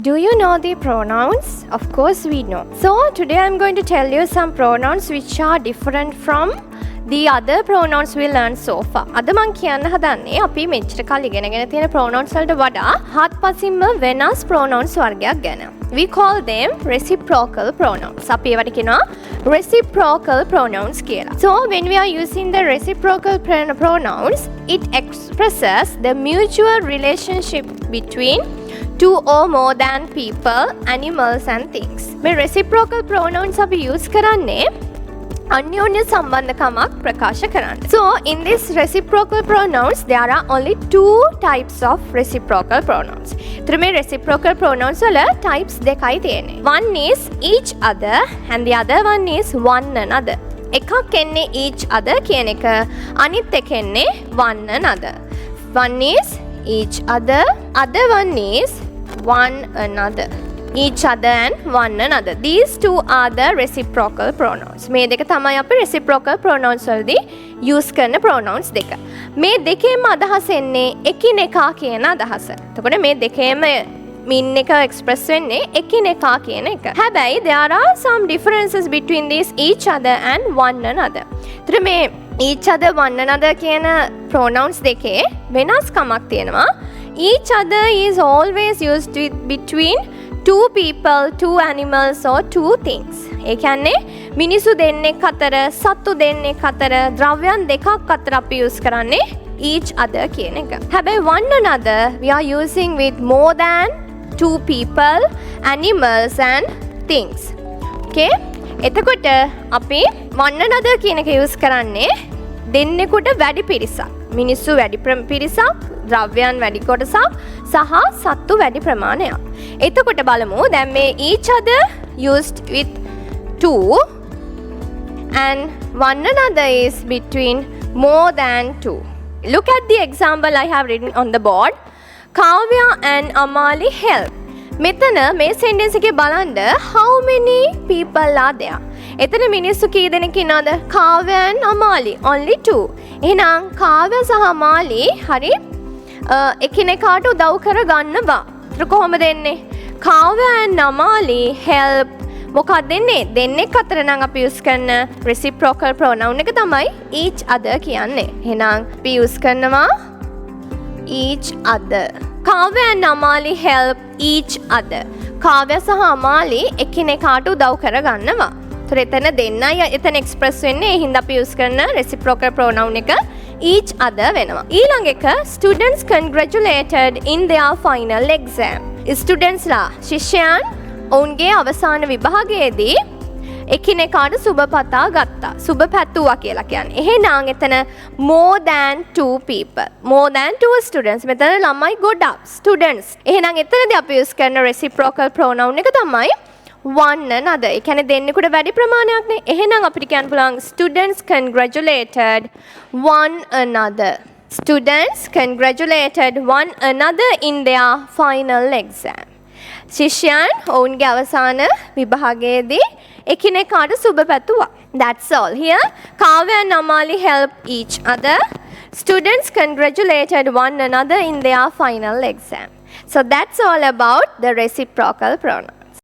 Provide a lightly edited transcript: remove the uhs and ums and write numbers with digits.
Do you know the pronouns? Of course we know. So today I'm going to tell you some pronouns which are different from the other pronouns we learned so far. අද මම කියන්න හදන්නේ අපි මෙච්චර කාලේ ඉගෙනගෙන තියෙන pronouns වලට වඩා හත්පසින්ම වෙනස් pronouns වර්ගයක් ගැන. We call them reciprocal pronouns. අපි ඒවට කියනවා reciprocal pronouns කියලා. So when we are using the reciprocal pronouns, it expresses the mutual relationship between two or more than people, animals and things. මේ reciprocal pronouns අපි use කරන්නේ අන්‍යෝන්‍ය සම්බන්ධකමක් ප්‍රකාශ කරන්න. So in this reciprocal pronouns there are only two types of reciprocal pronouns. ඒතර මේ reciprocal pronouns වල types දෙකයි තියෙන්නේ. One is each other and the other one is one another. එකක් එන්නේ each other කියන එක, අනිත් එක එන්නේ one another. One is each other, other one is one another. Each other and one another. These two are the reciprocal pronouns. මේ දෙක තමයි අපි reciprocal pronouns වලදී use කරන pronouns දෙක. මේ දෙකේම අදහස එන්නේ එකිනෙකා කියන අදහස. එතකොට මේ දෙකේම mean එක express වෙන්නේ එකිනෙකා කියන එක. හැබැයි there are some differences between these each other and one another. ඒතර මේ each other one another කියන pronouns දෙකේ වෙනස්කමක් තියෙනවා. Each other is always used with between two people, two animals or two things. ඒ කියන්නේ මිනිසු දෙන්නෙක් අතර, සත්තු දෙන්නෙක් අතර, ද්‍රව්‍යයන් දෙකක් අතර අපි use කරන්නේ each other කියන එක. හැබැයි one another we are using with more than two people, animals and things. Okay? එතකොට අපි one another කියන එක use කරන්නේ දෙන්නෙකුට වැඩි පිරිසක්. මිනිස්සු වැඩි පිරිසක්, ද්‍රව්‍යයන් වැඩි කොටසක් සහ සත්තු වැඩි ප්‍රමාණයක්. එතකොට බලමු දැන් මේ each other used with two and one another is between more than two. Look at the example I have written on the board. Kavya and Amali help. මෙතන මේ sentence එකේ බලන්න how many people are there? එතන මිනිස්සු කී දෙනෙක් ඉන්නවද? කාව්‍ය and Amali only two. එහෙනම් කාව්‍ය සහ අමාලි හරි එකිනෙකාට උදව් කර ගන්නවා. ඒතර කොහොමද එන්නේ? කාව්‍ය and අමාලි help මොකක්ද දෙන්නේ? දෙන්නෙක් අතර නම් අපි use කරන reciprocal pronoun එක තමයි each other කියන්නේ. එහෙනම් අපි use කරනවා each other. කාව්‍ය and Amali help each other. කාව්‍ය සහ අමාලි එකිනෙකාට උදව් කර ගන්නවා. ඒතර එතන දෙන්නයි එතන එක්ස්ප්‍රස් වෙන්නේ. ඒ හින්දා අපි use කරන reciprocal pronoun එක each other වෙනවා. ඊළඟ එක students congratulated in their final exam. students ලා ශිෂ්‍යයන් ඔවුන්ගේ අවසාන විභාගයේදී එකිනෙකාට සුබ පතා ගත්තා. සුබ පැතුවා කියලා කියන්නේ. එහෙනම් එතන more than two people. more than two students. මෙතන ළමයි ගොඩක් students. එහෙනම් එතනදී අපි use කරන reciprocal pronoun එක තමයි one another. ඒ කියන්නේ දෙන්නෙකුට වැඩි ප්‍රමාණයක් නේ. එහෙනම් අපිට කියන්න පුළුවන් students congratulated one another. Students congratulated one another in their final exam. ශිෂ්‍යයන් ඔවුන්ගේ අවසාන විභාගයේදී එකිනෙකාට සුබ පැතුවා. That's all. Here Kavya and Amali help each other. Students congratulated one another in their final exam. So that's all about the reciprocal pronoun.